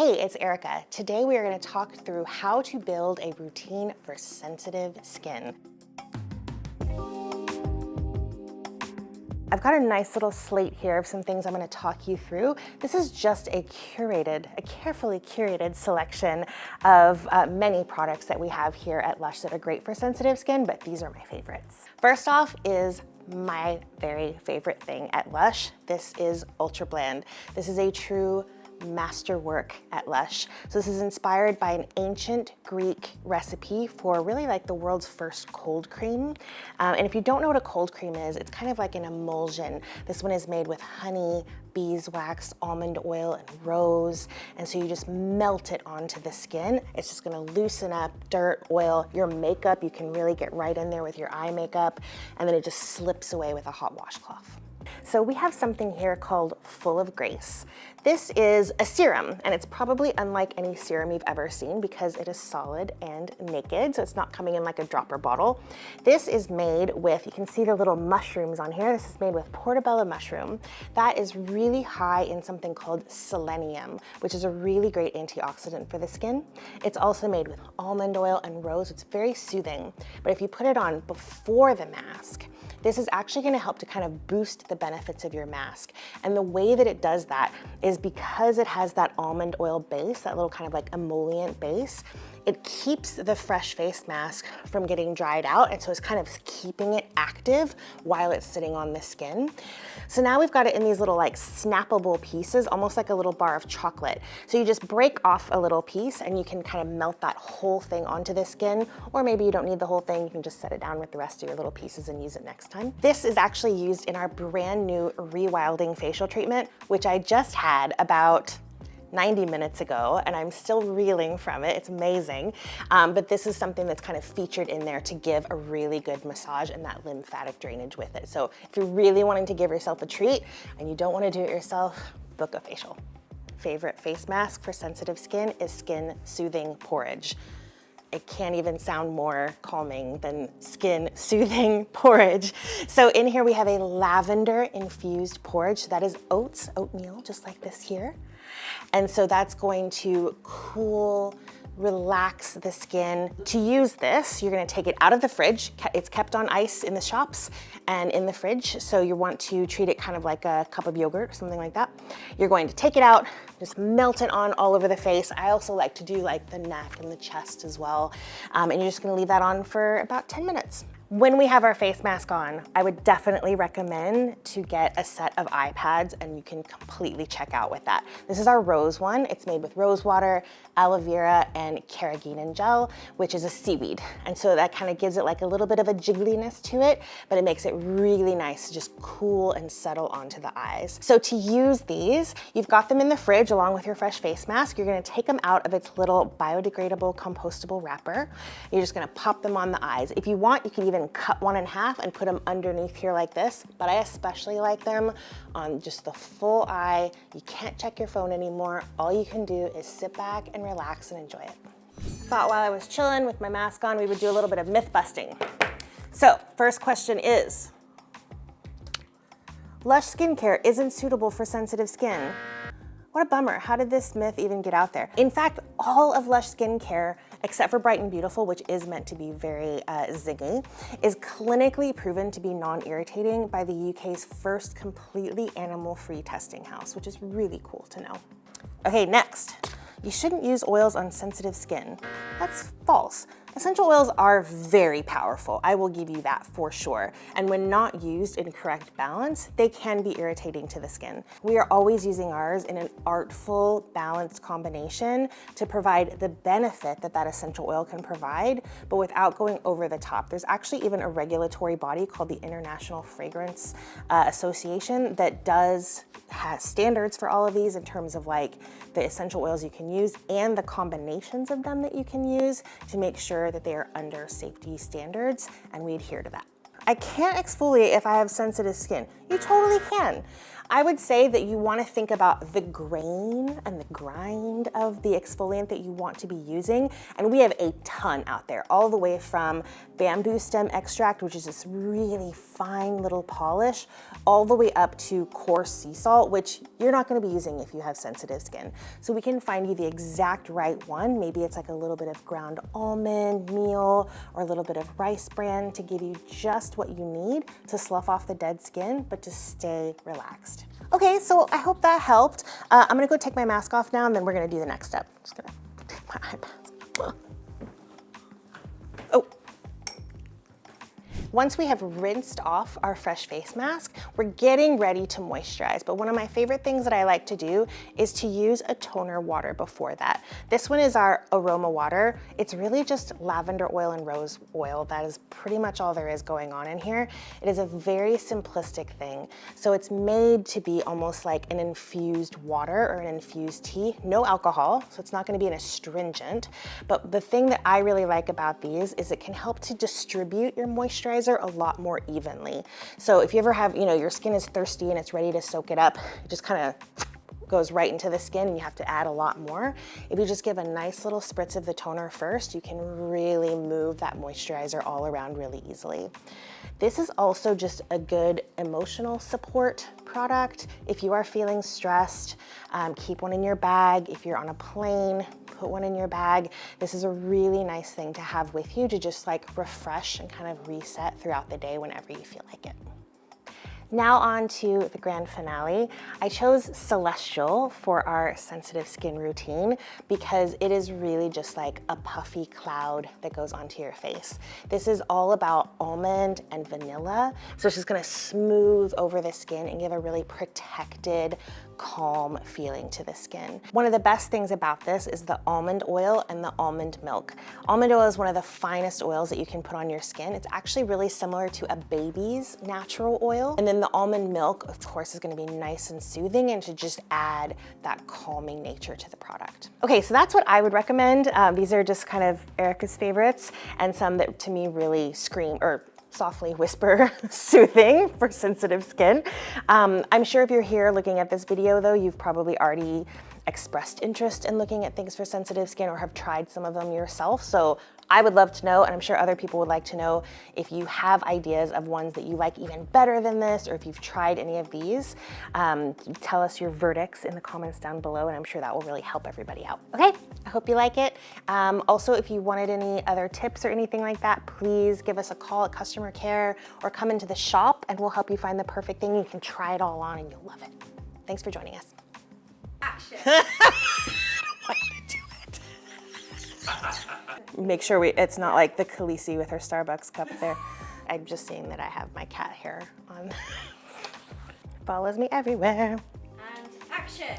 Hey, it's Erica. Today we are going to talk through how to build a routine for sensitive skin. I've got a nice little slate here of some things I'm going to talk you through. This is just a carefully curated selection of many products that we have here at Lush that are great for sensitive skin, but these are my favorites. First off is my very favorite thing at Lush. This is Ultrabland. This is a true masterwork at Lush. So this is inspired by an ancient Greek recipe for really like the world's first cold cream. And if you don't know what a cold cream is, it's kind of like an emulsion. This one is made with honey, beeswax, almond oil, and rose. And so you just melt it onto the skin. It's just gonna loosen up dirt, oil, your makeup. You can really get right in there with your eye makeup, and then it just slips away with a hot washcloth. So we have something here called Full of Grace. This is a serum, and it's probably unlike any serum you've ever seen because it is solid and naked, so it's not coming in like a dropper bottle. This is made with, you can see the little mushrooms on here. This is made with portobello mushroom. That is really high in something called selenium, which is a really great antioxidant for the skin. It's also made with almond oil and rose. It's very soothing, but if you put it on before the mask, this is actually going to help to kind of boost the benefits of your mask. And the way that it does that is because it has that almond oil base, that little kind of like emollient base, it keeps the fresh face mask from getting dried out. And so it's kind of keeping it active while it's sitting on the skin. So now we've got it in these little like snappable pieces, almost like a little bar of chocolate. So you just break off a little piece and you can kind of melt that whole thing onto the skin, or maybe you don't need the whole thing. You can just set it down with the rest of your little pieces and use it next time. This is actually used in our brand new Rewilding facial treatment, which I just had about 90 minutes ago, and I'm still reeling from it. It's amazing. But this is something that's kind of featured in there to give a really good massage and that lymphatic drainage with it. So if you're really wanting to give yourself a treat and you don't want to do it yourself, book a facial. Favorite face mask for sensitive skin is Skin Soothing Porridge. It can't even sound more calming than Skin Soothing Porridge. So in here we have a lavender infused porridge. So that is oatmeal, just like this here. And so that's going to cool, relax the skin. To use this, you're gonna take it out of the fridge. It's kept on ice in the shops and in the fridge. So you want to treat it kind of like a cup of yogurt or something like that. You're going to take it out, just melt it on all over the face. I also like to do like the neck and the chest as well. And you're just gonna leave that on for about 10 minutes. When we have our face mask on, I would definitely recommend to get a set of eye pads, and you can completely check out with that. This is our rose one. It's made with rose water, aloe vera, and carrageenan gel, which is a seaweed. And so that kind of gives it like a little bit of a jiggliness to it, but it makes it really nice to just cool and settle onto the eyes. So to use these, you've got them in the fridge along with your fresh face mask. You're gonna take them out of its little biodegradable, compostable wrapper. You're just gonna pop them on the eyes. If you want, you can even cut one in half and put them underneath here like this, but I especially like them on just the full eye. You can't check your phone anymore. All you can do is sit back and relax and enjoy it. Thought while I was chilling with my mask on, we would do a little bit of myth busting. So first question is, Lush skincare isn't suitable for sensitive skin. What a bummer. How did this myth even get out there? In fact, all of Lush skincare, except for Bright and Beautiful, which is meant to be very zingy, is clinically proven to be non-irritating by the UK's first completely animal-free testing house, which is really cool to know. Okay, next. You shouldn't use oils on sensitive skin. That's false. Essential oils are very powerful. I will give you that for sure. And when not used in correct balance, they can be irritating to the skin. We are always using ours in an artful, balanced combination to provide the benefit that that essential oil can provide, but without going over the top. There's actually even a regulatory body called the International Fragrance Association that has standards for all of these in terms of like the essential oils you can use and the combinations of them that you can use to make sure that they are under safety standards, and we adhere to that. I can't exfoliate if I have sensitive skin. You totally can. I would say that you want to think about the grain and the grind of the exfoliant that you want to be using. And we have a ton out there, all the way from bamboo stem extract, which is this really fine little polish, all the way up to coarse sea salt, which you're not going to be using if you have sensitive skin. So we can find you the exact right one. Maybe it's like a little bit of ground almond meal or a little bit of rice bran to give you just what you need to slough off the dead skin, but to stay relaxed. Okay, so I hope that helped. I'm gonna go take my mask off now, and then we're gonna do the next step. Just gonna take my eye mask. Oh. Once we have rinsed off our fresh face mask, we're getting ready to moisturize. But one of my favorite things that I like to do is to use a toner water before that. This one is our Aroma water. It's really just lavender oil and rose oil. That is pretty much all there is going on in here. It is a very simplistic thing. So it's made to be almost like an infused water or an infused tea. No alcohol, so it's not gonna be an astringent. But the thing that I really like about these is it can help to distribute your moisturizer a lot more evenly. So if you ever have, your skin is thirsty and it's ready to soak it up, it just kind of goes right into the skin and you have to add a lot more. If you just give a nice little spritz of the toner first, you can really move that moisturizer all around really easily. This is also just a good emotional support product. If you are feeling stressed, keep one in your bag. If you're on a plane, put one in your bag. This is a really nice thing to have with you to just like refresh and kind of reset throughout the day whenever you feel like it. Now on to the grand finale. I chose Celestial for our sensitive skin routine because it is really just like a puffy cloud that goes onto your face. This is all about almond and vanilla. So it's just gonna smooth over the skin and give a really protected, calm feeling to the skin. One of the best things about this is the almond oil and the almond milk. Almond oil is one of the finest oils that you can put on your skin. It's actually really similar to a baby's natural oil. And then the almond milk, of course, is gonna be nice and soothing and to just add that calming nature to the product. Okay, so that's what I would recommend. These are just kind of Erica's favorites and some that to me really scream, or softly whisper soothing for sensitive skin. I'm sure if you're here looking at this video though, you've probably already expressed interest in looking at things for sensitive skin or have tried some of them yourself. So I would love to know, and I'm sure other people would like to know, if you have ideas of ones that you like even better than this, or if you've tried any of these. Tell us your verdicts in the comments down below, and I'm sure that will really help everybody out. Okay, I hope you like it. Also, if you wanted any other tips or anything like that, please give us a call at customer care or come into the shop and we'll help you find the perfect thing. You can try it all on and you'll love it. Thanks for joining us. Action. Make sure it's not like the Khaleesi with her Starbucks cup there. I'm just seeing that I have my cat hair on. Follows me everywhere. And action.